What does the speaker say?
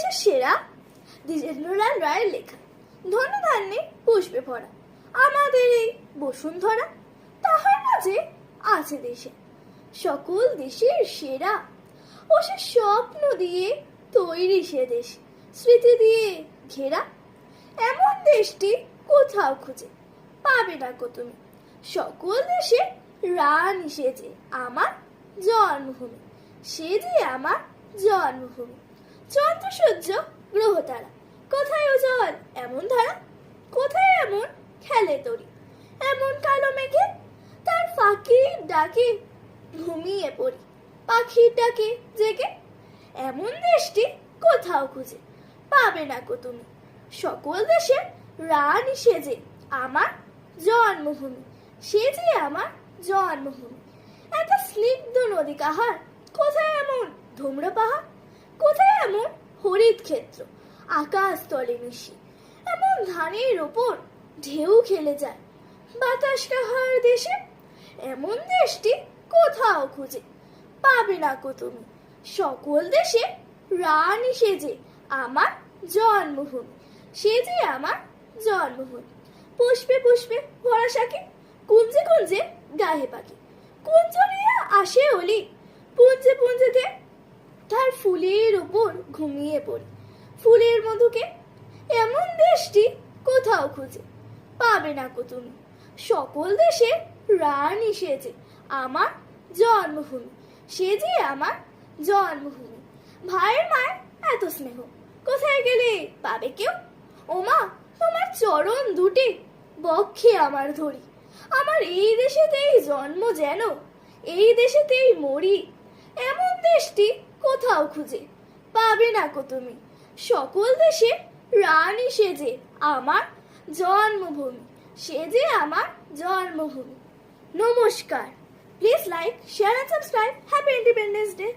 দেশের সেরা দ্বিজেন্দ্রলাল রায়ের লেখা। ধন্যধান্যে পুষ্পে ভরা আমাদের এই বসুন্ধরা, তাহার মাঝে আছে দেশে সকল দেশের সেরা। ও সে স্বপ্ন দিয়ে তৈরি সে দেশ, স্মৃতি দিয়ে ঘেরা। এমন দেশটি কোথাও খুঁজে পাবে না কো তুমি। সকল দেশে রানী সেজে আমার জন্মভূমি, সে যে আমার জন্মভূমি। চন্দ্র সূর্য গ্রহ তারা, কোথায় উজ্জ্বল এমন ধারা, কোথায় এমন খেলে তরি, এমন কালো মেঘে তার ফাঁকি ডাকে ঘুমিয়ে পড়ি পাখির ডাকে জেগে। এমন দেশটি কোথাও খুঁজে পাবে না কো তুমি। সকল দেশে রানী সেজে আমার জন্মভূমি, সে যে আমার জন্মভূমি। এত স্নিগ্ধ নদী কাহার, কোথায় এমন ধূম্র পাহাড়, কোথায় এমন হরিত ক্ষেত্র আকাশ তলে মিশি, এমন ধানের ওপর ঢেউ খেলে যায় বাতাস কাহার দেশে। এমন দেশটি কোথাও খুঁজে পাবে না কো তুমি। সকল দেশে রানী সেজে আমার জন্মভূমি, সে যে আমার জন্মভূমি। পুষ্পে পুষ্পে ভরা শাকে কুঞ্জে কুঞ্জে গাহে পাখি, কুঞ্জরিয়া আসে অলি পুঞ্জে পুঞ্জেতে তার ফুলের উপর ঘুমিয়ে পড়ি ফুলের মধুকে। এমন দেশটি কোথাও খুঁজে পাবে না কো তুমি। সকল দেশে রানী সেজে আমার জন্মভূমি, সে যে আমার জন্মভূমি। ভাইয়ের মায়ের এত স্নেহ কোথায় গেলে পাবে কেউ, ওমা তোমার চরণ দুটি বক্ষে আমার ধরি। আমার এই দেশেতেই জন্ম যেন এই দেশেতেই মরি। এমন দেশটি কোথাও খুঁজে পাবে না কো তুমি। সকল দেশে রানী সেজে আমার জন্মভূমি, সে যে আমার জন্মভূমি। নমস্কার। Please like, share and subscribe. Happy Independence Day.